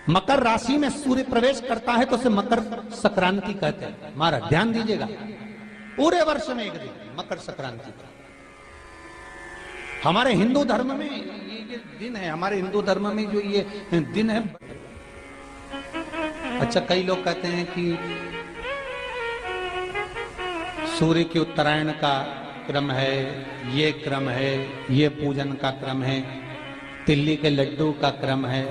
मकर राशि में सूर्य प्रवेश करता है तो उसे मकर संक्रांति कहते हैं। हमारा ध्यान दीजिएगा, पूरे वर्ष में एक दिन मकर संक्रांति का। हमारे हिंदू धर्म में ये दिन है, हमारे हिंदू धर्म में जो ये दिन है। अच्छा, कई लोग कहते हैं कि सूर्य की उत्तरायण का क्रम है, ये क्रम है, ये पूजन का क्रम है, तिल्ली के लड्डू का क्रम है,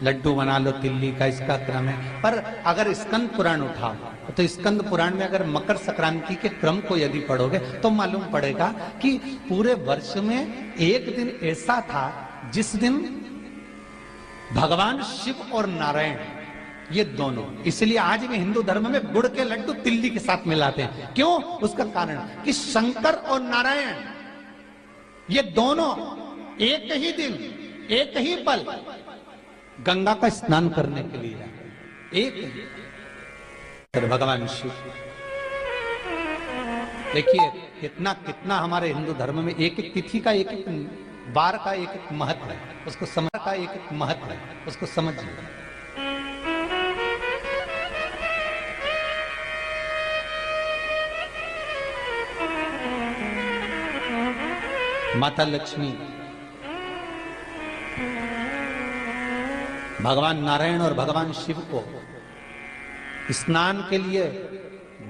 लड्डू बना लो तिल्ली का, इसका क्रम है। पर अगर स्कंद पुराण उठाओ तो स्कंद पुराण में अगर मकर संक्रांति के क्रम को यदि पढ़ोगे तो मालूम पड़ेगा कि पूरे वर्ष में एक दिन ऐसा था जिस दिन भगवान शिव और नारायण ये दोनों, इसलिए आज भी हिंदू धर्म में गुड़ के लड्डू तिल्ली के साथ मिलाते हैं। क्यों? उसका कारण कि शंकर और नारायण ये दोनों एक ही दिन एक ही पल गंगा का स्नान करने के लिए एक ही भगवान शिव। देखिए कितना कितना हमारे हिंदू धर्म में एक एक तिथि का एक एक बार का एक एक महत्व है, उसको समझ का एक एक महत्व है, उसको समझिए। माता लक्ष्मी भगवान नारायण और भगवान शिव को स्नान के लिए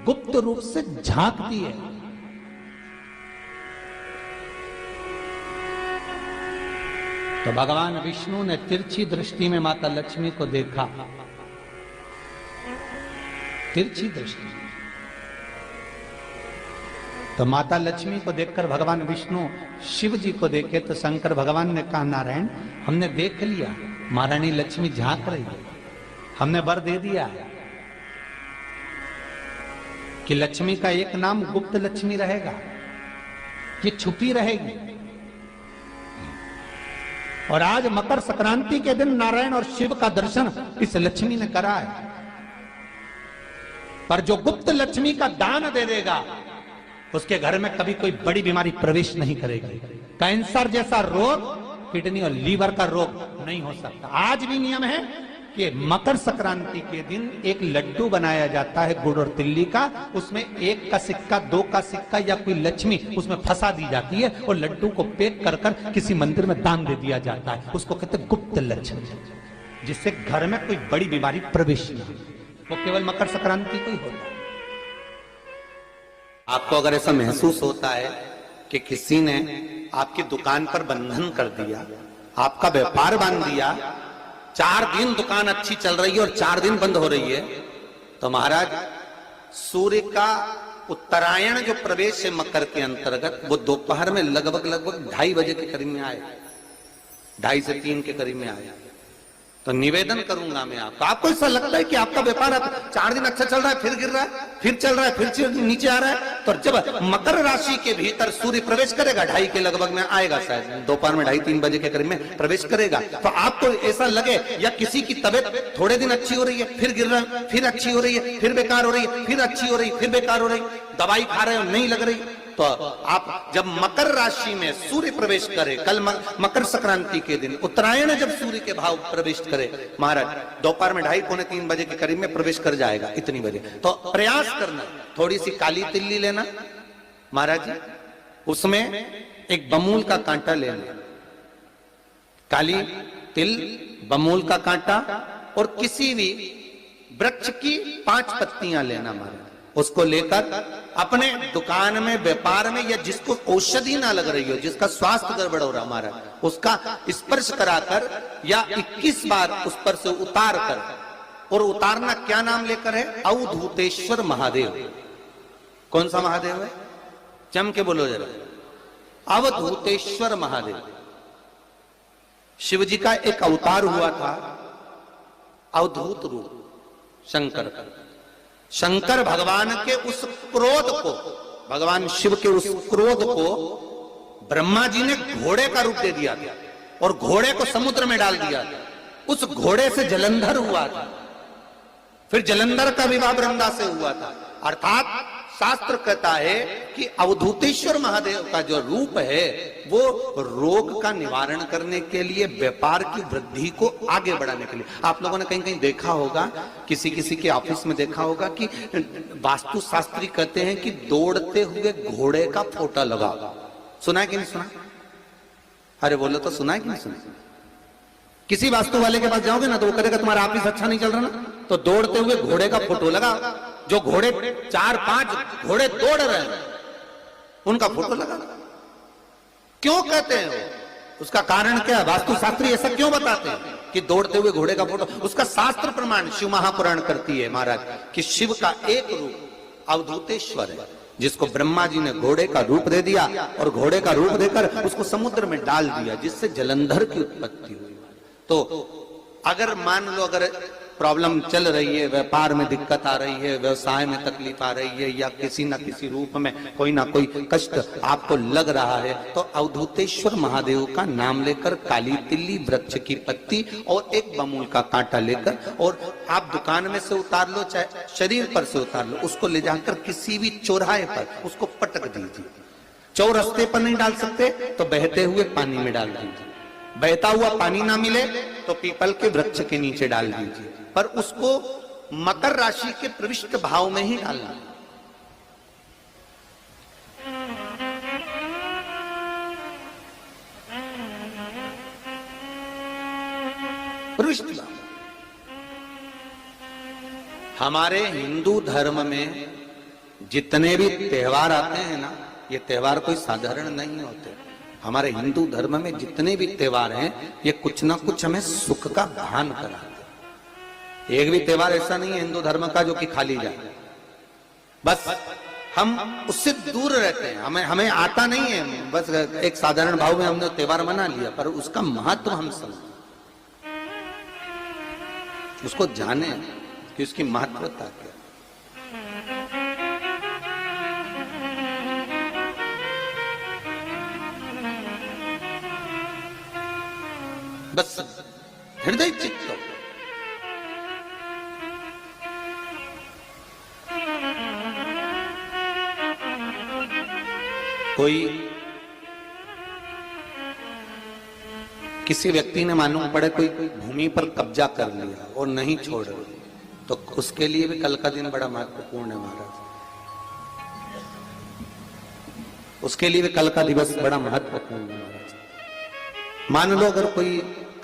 गुप्त रूप से झांकती है। तो भगवान विष्णु ने तिरछी दृष्टि में माता लक्ष्मी को देखा, तिरछी दृष्टि। तो माता लक्ष्मी को देखकर भगवान विष्णु शिव जी को देखे तो शंकर भगवान ने कहा, नारायण हमने देख लिया, महारानी लक्ष्मी झांक रही है, हमने वर दे दिया है कि लक्ष्मी का एक नाम गुप्त लक्ष्मी रहेगा, ये छुपी रहेगी। और आज मकर संक्रांति के दिन नारायण और शिव का दर्शन इस लक्ष्मी ने करा है। पर जो गुप्त लक्ष्मी का दान दे देगा उसके घर में कभी कोई बड़ी बीमारी प्रवेश नहीं करेगी। कैंसर जैसा रोग, किडनी और लीवर का रोग नहीं हो सकता। आज भी नियम है कि मकर संक्रांति के दिन एक लड्डू बनाया जाता है गुड़ और तिल्ली का, उसमें 1 का सिक्का, 2 का सिक्का या कोई लक्ष्मी उसमें फंसा दी जाती है और लड्डू को पैक कर कर किसी मंदिर में दान दे दिया जाता है। उसको कहते हैं गुप्त लक्ष्मी, जिससे घर में कोई बड़ी बीमारी प्रवेश नहीं, वो केवल मकर संक्रांति को ही होता है। आपको अगर ऐसा महसूस होता है कि किसी ने आपकी दुकान पर बंधन कर दिया, आपका व्यापार बांध दिया, 4 दिन दुकान अच्छी चल रही है और 4 दिन बंद हो रही है, तो महाराज सूर्य का उत्तरायण जो प्रवेश है मकर के अंतर्गत, वो दोपहर में लगभग 2:30 बजे के करीब में आए, 2:30 से 3 के करीब में आया। तो निवेदन करूंगा मैं आपको ऐसा लगता है कि आपका व्यापार 4 दिन अच्छा चल रहा है, फिर गिर रहा है, फिर चल रहा है, फिर नीचे आ रहा है, तो जब मकर राशि के भीतर सूर्य प्रवेश करेगा 2:30 के लगभग में आएगा, शायद दोपहर में 2:30-3 बजे के करीब में प्रवेश करेगा, तो आपको ऐसा लगे या किसी की तबीयत थोड़े दिन अच्छी हो रही है, फिर गिर रहा है, फिर अच्छी हो रही है, फिर बेकार हो रही है, फिर अच्छी हो रही है, फिर बेकार हो रही, दवाई खा रहे हो नहीं लग रही, तो आप जब मकर राशि में सूर्य प्रवेश करे, कल मकर संक्रांति के दिन उत्तरायण जब सूर्य के भाव प्रवेश करे महाराज, दोपहर में 2:30-3 बजे के करीब में प्रवेश कर जाएगा, इतनी बजे, तो प्रयास करना थोड़ी सी काली तिल्ली लेना महाराज जी, उसमें एक बमूल का कांटा लेना, काली तिल, बमूल का कांटा और किसी भी वृक्ष की 5 पत्तियां लेना महाराज, उसको लेकर अपने दुकान में, व्यापार में, या जिसको औषधि ना लग रही हो, जिसका स्वास्थ्य गड़बड़ हो रहा हमारा, उसका स्पर्श कराकर या 21 बार उस पर से उतार कर, और उतारना क्या नाम लेकर है? अवधूतेश्वर महादेव। कौन सा महादेव है? जम के बोलो जरा, अवधूतेश्वर महादेव। शिव जी का एक अवतार हुआ था, अवधूत रूप शंकर का। शंकर भगवान के उस क्रोध को, भगवान शिव के उस क्रोध को ब्रह्मा जी ने घोड़े का रूप दे दिया था और घोड़े को समुद्र में डाल दिया था। उस घोड़े से जलंधर हुआ था, फिर जलंधर का विवाह वृंदा से हुआ था, अर्थात शास्त्र कहता है कि अवधूतेश्वर महादेव का जो रूप है वो रोग का निवारण करने के लिए, व्यापार की वृद्धि को आगे बढ़ाने के लिए। आप लोगों ने कहीं कहीं देखा होगा, किसी किसी के ऑफिस में देखा होगा कि वास्तु शास्त्री कहते हैं कि दौड़ते हुए घोड़े का फोटो लगाओ। सुना है कि नहीं सुना? अरे बोलो तो, सुना है कि नहीं सुना? किसी वास्तु वाले के पास जाओगे ना तो वो कहेगा तुम्हारा ऑफिस अच्छा नहीं चल रहा ना, तो दौड़ते हुए घोड़े का फोटो लगाओ। जो घोड़े 4-5 घोड़े दौड़ रहे हैं उनका फोटो लगा। क्यों कहते हैं वो? उसका कारण क्या है? वास्तु शास्त्री ऐसा क्यों बताते हैं कि दौड़ते हुए घोड़े का फोटो? उसका शास्त्र प्रमाण शिव महापुराण करती है महाराज कि शिव का एक रूप अवधूतेश्वर है, जिसको ब्रह्मा जी ने घोड़े का रूप दे दिया और घोड़े का रूप देकर उसको समुद्र में डाल दिया, जिससे जलंधर की उत्पत्ति हुई। तो अगर मान लो अगर प्रॉब्लम चल रही है, व्यापार में दिक्कत आ रही है, व्यवसाय में तकलीफ आ रही है, या किसी ना किसी रूप में कोई ना कोई कष्ट आपको लग रहा है, तो अवधूतेश्वर महादेव का नाम लेकर काली तिल्ली वृक्ष की पत्ती और एक बमूल का कांटा लेकर, और आप दुकान में से उतार लो चाहे शरीर पर से उतार लो, उसको ले जाकर किसी भी चौराहे पर उसको पटक दीजिए। चौरस्ते पर नहीं डाल सकते तो बहते हुए पानी में डाल दीजिए। बहता हुआ पानी ना मिले तो पीपल के वृक्ष के नीचे डाल दीजिए, पर उसको मकर राशि के प्रविष्ट भाव में ही डालना। प्रविष्ट भाव। हमारे हिंदू धर्म में जितने भी त्योहार आते हैं ना, ये त्योहार कोई साधारण नहीं होते। हमारे हिंदू धर्म में जितने भी त्योहार हैं ये कुछ ना कुछ हमें सुख का भान कराते। एक भी त्योहार ऐसा नहीं है हिंदू धर्म का जो कि खाली जाए। बस हम उससे दूर रहते हैं, हमें आता नहीं है। बस एक साधारण भाव में हमने त्योहार मना लिया, पर उसका महत्व हम समझें, उसको जाने कि उसकी महत्वता क्या। बस हृदय चित्त हो। कोई किसी व्यक्ति ने मालूम पड़े कोई भूमि पर कब्जा कर लिया और नहीं छोड़ रहे, तो उसके लिए भी कल का दिन बड़ा महत्वपूर्ण है महाराज। उसके लिए भी कल का दिवस बड़ा महत्वपूर्ण है महाराज। मान लो अगर कोई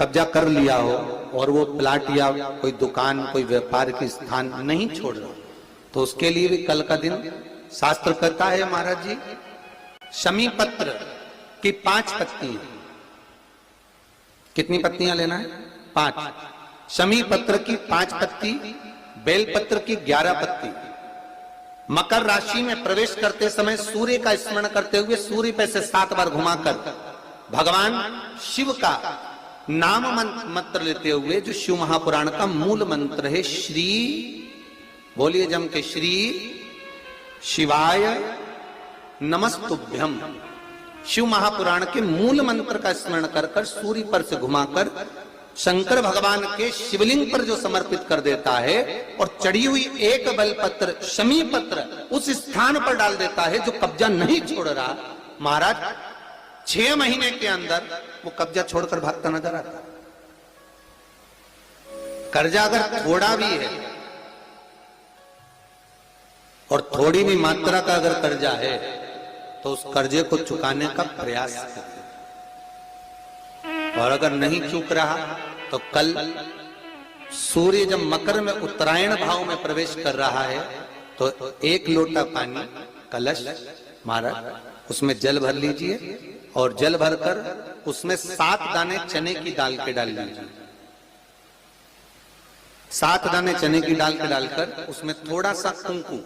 कब्जा कर लिया हो और वो प्लाट या कोई दुकान, कोई व्यापार की स्थान नहीं छोड़ रहा, तो उसके लिए भी कल का दिन शास्त्र कहता है महाराज जी, शमी पत्र की 5 पत्तियां। कितनी पत्तियां लेना है? 5। शमी पत्र की 5 पत्ती, बेल पत्र की 11 पत्ती। मकर राशि में प्रवेश करते समय सूर्य का स्मरण करते हुए सूर्य पे से 7 बार घुमाकर भगवान शिव का नाम मंत्र लेते हुए, जो शिव महापुराण का मूल मंत्र है, श्री, बोलिए जम के, श्री शिवाय नमस्तुभ्यम। शिव महापुराण के मूल मंत्र का स्मरण कर कर सूर्य पर से घुमाकर शंकर भगवान के शिवलिंग पर जो समर्पित कर देता है, और चढ़ी हुई एक बेलपत्र शमी पत्र उस स्थान पर डाल देता है जो कब्जा नहीं छोड़ रहा, महाराज 6 महीने के अंदर वो कब्जा छोड़कर भागता नजर आता। कर्जा अगर थोड़ा भी है और थोड़ी भी मात्रा का अगर कर्जा है तो उस कर्जे को चुकाने का प्रयास करें, और अगर नहीं चूक रहा तो कल सूर्य जब मकर में उत्तरायण भाव में प्रवेश कर रहा है तो 1 लोटा पानी कलश महाराज उसमें जल भर लीजिए, और जल भरकर उसमें 7 दाने चने की दाल के डाल लीजिए। 7 दाने चने की दाल के डालकर उसमें थोड़ा सा कुंकू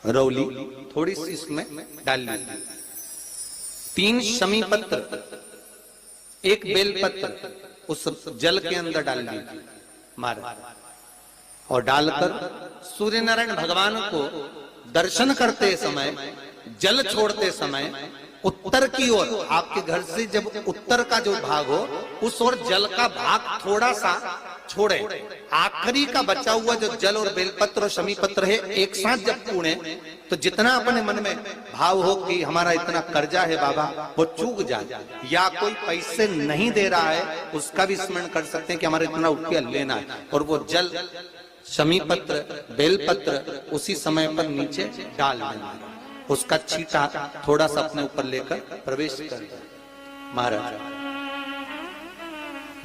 रौली थोड़ी सी इसमें डाल लीजिए। 3 शमी पत्र, 1 बेल पत्र उस जल के अंदर डाल लीजिए महाराज, और डालकर सूर्य नारायण भगवान को दर्शन करते समय, जल छोड़ते समय उत्तर की ओर, आपके घर से जब उत्तर का जो भाग हो उस ओर जल का भाग थोड़ा सा छोड़े। आखिरी का बचा हुआ जो जल और बेलपत्र और शमी पत्र है एक साथ जब पूणे तो जितना अपने मन में भाव हो कि हमारा इतना कर्जा है बाबा, वो चूक जाए, या कोई पैसे नहीं दे रहा है उसका भी स्मरण कर सकते हैं कि हमारा इतना रुपया लेना है, और वो जल, शमी पत्र, बेलपत्र उसी समय पर नीचे डाल देना, उसका छींटा थोड़ा सा अपने ऊपर लेकर प्रवेश कर दे। महाराज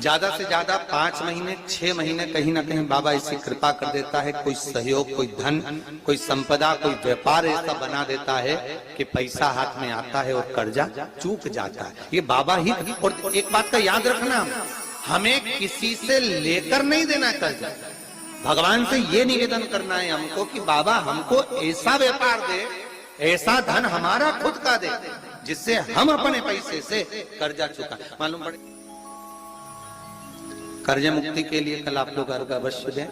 ज्यादा से ज्यादा 5 महीने 6 महीने कहीं ना कहीं बाबा ऐसी कृपा कर देता है, कोई सहयोग, कोई धन, कोई संपदा, कोई व्यापार ऐसा बना देता है कि पैसा हाथ में आता है और कर्जा चूक जाता है। ये बाबा ही। और एक बात का याद रखना, हमें किसी से लेकर नहीं देना कर्जा, भगवान से ये निवेदन करना है हमको कि बाबा हमको ऐसा व्यापार दे, ऐसा धन हमारा खुद का दे, जिससे हम अपने पैसे से कर्जा चुका। मालूम पड़े कर्ज मुक्ति के लिए कल आप लोग अर्घ अवश्य दें,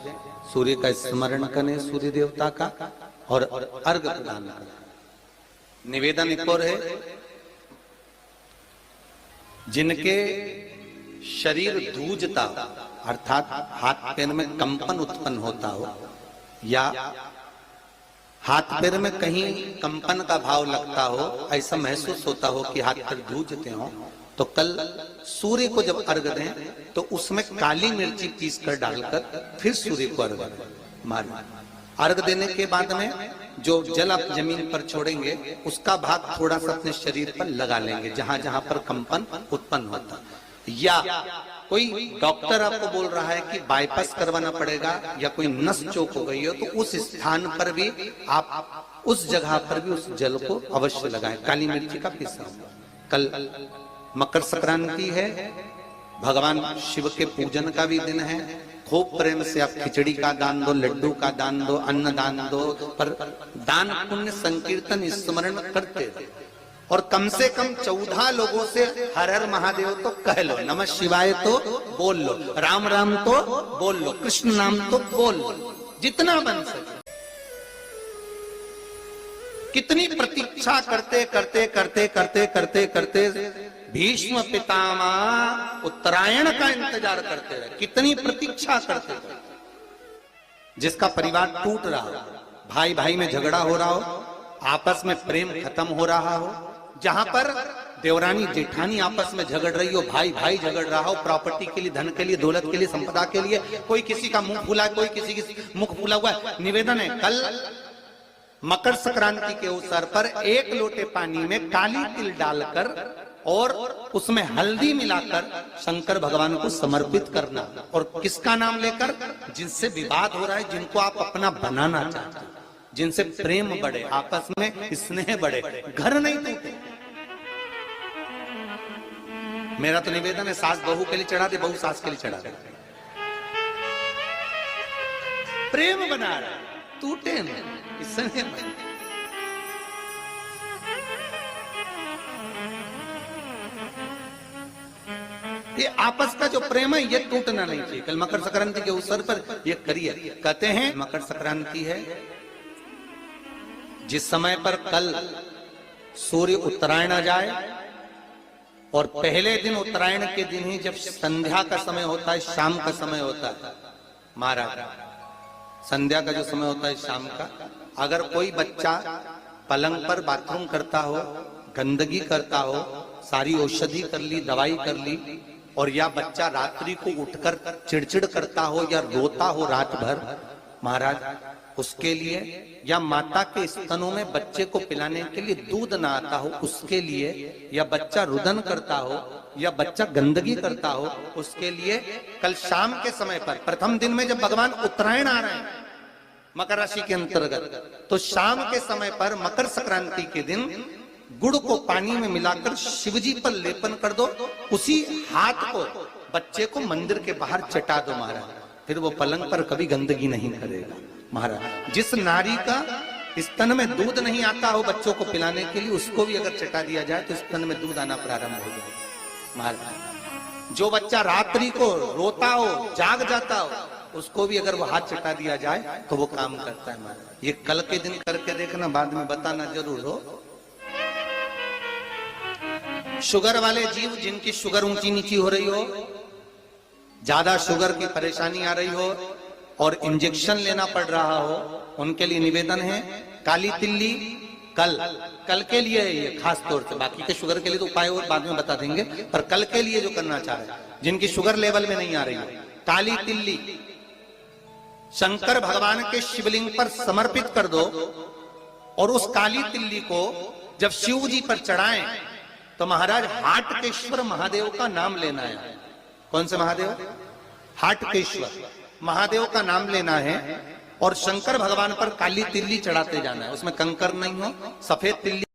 सूर्य का स्मरण करें, सूर्य देवता का, और अर्घ प्रदान करें। निवेदन एक और है, जिनके शरीर धूजता अर्थात हाथ पैर में कंपन उत्पन्न होता हो, या हाथ पैर में कहीं कंपन का भाव लगता हो, ऐसा महसूस होता हो कि हाथ पैर धूजते हो, तो कल सूर्य को जब अर्घ दें तो उसमें काली मिर्ची पीस कर डालकर फिर सूर्य को अर्घ मारें। अर्घ देने के बाद में जो जल आप जमीन पर छोड़ेंगे उसका भाग थोड़ा सा अपने शरीर पर लगा लेंगे, जहां जहां पर कंपन उत्पन्न होता। या कोई डॉक्टर आपको बोल रहा है कि बाईपास करवाना पड़ेगा या कोई नस चौक हो गई हो, तो उस स्थान पर भी आप उस जगह पर भी उस जल को अवश्य लगाएं, काली मिर्ची का पीसा। कल मकर संक्रांति है, भगवान शिव के पूजन का भी दिन है। खूब प्रेम से आप खिचड़ी का दान दो, लड्डू का दान दो, अन्न दान दो, पर दान पुण्य संकीर्तन स्मरण करते रहो। और कम से कम 14 लोगों से हर हर महादेव तो कह लो, नमः शिवाय तो बोल लो, राम राम तो बोल लो, कृष्ण नाम तो बोल लो, जितना बन सके। कितनी प्रतीक्षा करते करते करते करते करते करते भीष्म पितामह उत्तरायण का इंतजार करते रहे, कितनी प्रतीक्षा करते थे। जिसका परिवार टूट रहा हो, भाई भाई में झगड़ा हो रहा हो, आपस में प्रेम खत्म हो रहा हो, जहां पर देवरानी जेठानी आपस में झगड़ रही हो, भाई भाई झगड़ रहा हो, प्रॉपर्टी के लिए, धन के लिए, दौलत के लिए, संपदा के लिए, कोई किसी का मुंह फूला, कोई किसी की मुख फूला हुआ है। निवेदन है, कल मकर संक्रांति के अवसर पर 1 लोटे पानी में काली तिल डालकर और उसमें हल्दी मिलाकर शंकर भगवान को समर्पित करना, और किसका नाम लेकर? जिनसे विवाद हो रहा है, जिनको आप अपना बनाना चाहते हैं, जिनसे प्रेम बढ़े, आपस में स्नेह बढ़े, घर नहीं टूटे। मेरा तो निवेदन है, सास बहू के लिए चढ़ा दे, बहू सास के लिए चढ़ा दे, प्रेम बना रहा, टूटे नहीं, स्नेह बढ़े। ये आपस का जो प्रेम है ये टूटना नहीं चाहिए। कल मकर संक्रांति के अवसर पर ये करिए। कहते हैं मकर संक्रांति है, जिस समय पर कल सूर्य उत्तरायण आ जाए, और पहले दिन उत्तरायण के दिन ही जब संध्या का समय होता है, शाम का समय होता है, महाराज संध्या का जो समय होता है शाम का, अगर कोई बच्चा पलंग पर बाथरूम करता हो, गंदगी करता हो, सारी औषधि कर ली, दवाई कर ली, और या बच्चा रात्रि को उठकर चिड़चिड़ करता हो या रोता हो रात भर, महाराज उसके लिए, या माता के स्तनों में बच्चे को पिलाने के लिए दूध ना आता हो उसके लिए, या बच्चा रुदन करता हो, या बच्चा गंदगी करता हो, उसके लिए कल शाम के समय पर, प्रथम दिन में जब भगवान उत्तरायण आ रहे हैं मकर राशि के अंतर्गत, तो शाम के समय पर मकर संक्रांति के दिन गुड़ को पानी में मिलाकर शिवजी पर लेपन कर दो, उसी हाथ को बच्चे को मंदिर के बाहर चटा दो महाराज, फिर वो पलंग पर कभी गंदगी नहीं करेगा महाराज। जिस नारी का स्तन में दूध नहीं आता हो बच्चों को पिलाने के लिए, उसको भी अगर चटा दिया जाए तो स्तन में दूध आना प्रारंभ हो जाए महाराज। जो बच्चा रात्रि को रोता हो, जाग जाता हो, उसको भी अगर वो हाथ चटा दिया जाए तो वो काम करता है महाराज। ये कल के दिन करके देखना, बाद में बताना जरूर हो। शुगर वाले जीव, जिनकी शुगर ऊंची नीची हो रही हो, ज्यादा शुगर की परेशानी आ रही हो और इंजेक्शन लेना पड़ रहा हो, उनके लिए निवेदन है काली तिल्ली कल के लिए है ये खास तौर से, बाकी के शुगर के लिए तो उपाय और बाद में बता देंगे, पर कल के लिए जो करना चाह रहे हैं जिनकी शुगर लेवल में नहीं आ रही है, काली तिल्ली शंकर भगवान के शिवलिंग पर समर्पित कर दो और उस काली तिल्ली को जब शिव जी पर चढ़ाएं तो महाराज हाटकेश्वर महादेव का नाम लेना है। कौन से महादेव? हाटकेश्वर महादेव का नाम लेना है और शंकर भगवान पर काली तिल्ली चढ़ाते जाना है। उसमें कंकर नहीं हो, सफेद तिल्ली